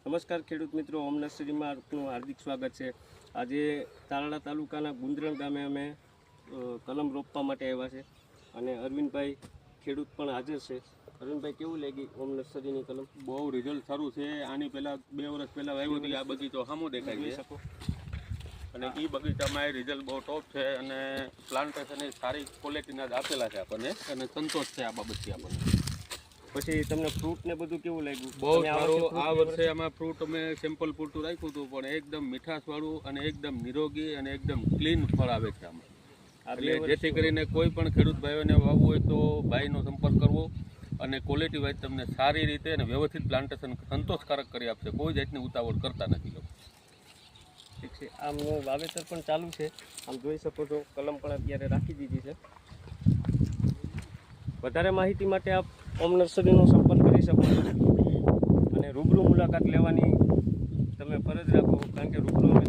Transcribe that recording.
નમસ્કાર ખેડૂત મિત્રો, ઓમ નર્સરીમાં આપનું હાર્દિક સ્વાગત છે। આજે તાલાળા તાલુકાના ગુંદરણ ગામે અમે કલમ રોપવા માટે આવ્યા છે અને અરવિંદભાઈ ખેડૂત પણ હાજર છે। અરવિંદભાઈ, કેવું લાગી ઓમ નર્સરીની કલમ? બહુ રિઝલ્ટ સારું છે। આની પહેલાં 2 વર્ષ પહેલાં વાવ્યું હતું, આ બગીચો સામો દેખાય છે અને એ બગીચામાં રિઝલ્ટ બહુ ટોપ છે અને પ્લાન્ટેશન સારી ક્વોલિટીના જ આપેલા છે આપણને અને સંતોષ છે આ બાબતથી આપણને। પછી તમને ફ્રૂટ ને બધું કેવું લાગ્યું? બહુ સારું। આ વર્ષે આમાં ફ્રૂટ અમે સેમ્પલ પૂરતું રાખ્યું હતું, પણ એકદમ મીઠાશવાળું અને એકદમ નિરોગી અને એકદમ ક્લીન ફળ આવે છે આમાં। એટલે જેથી કરીને કોઈ પણ ખેડૂત ભાઈઓને વાવવું હોય તો ભાઈનો સંપર્ક કરવો અને ક્વોલિટી વાઇઝ તમને સારી રીતે અને વ્યવસ્થિત પ્લાન્ટેશન સંતોષકારક કરી આપશે। કોઈ જાતની ઉતાવળ કરતા નથી લોકો। ઠીક છે, આમ વાવેતર પણ ચાલુ છે, આમ જોઈ શકો છો। કલમ પણ અત્યારે રાખી દીધી છે। વધારે માહિતી માટે આપ ઓમ નર્સરીનો સંપર્ક કરી શકો છો અને રૂબરૂ મુલાકાત લેવાની તમે ફરજ રાખો, કારણ કે રૂબરૂ અમે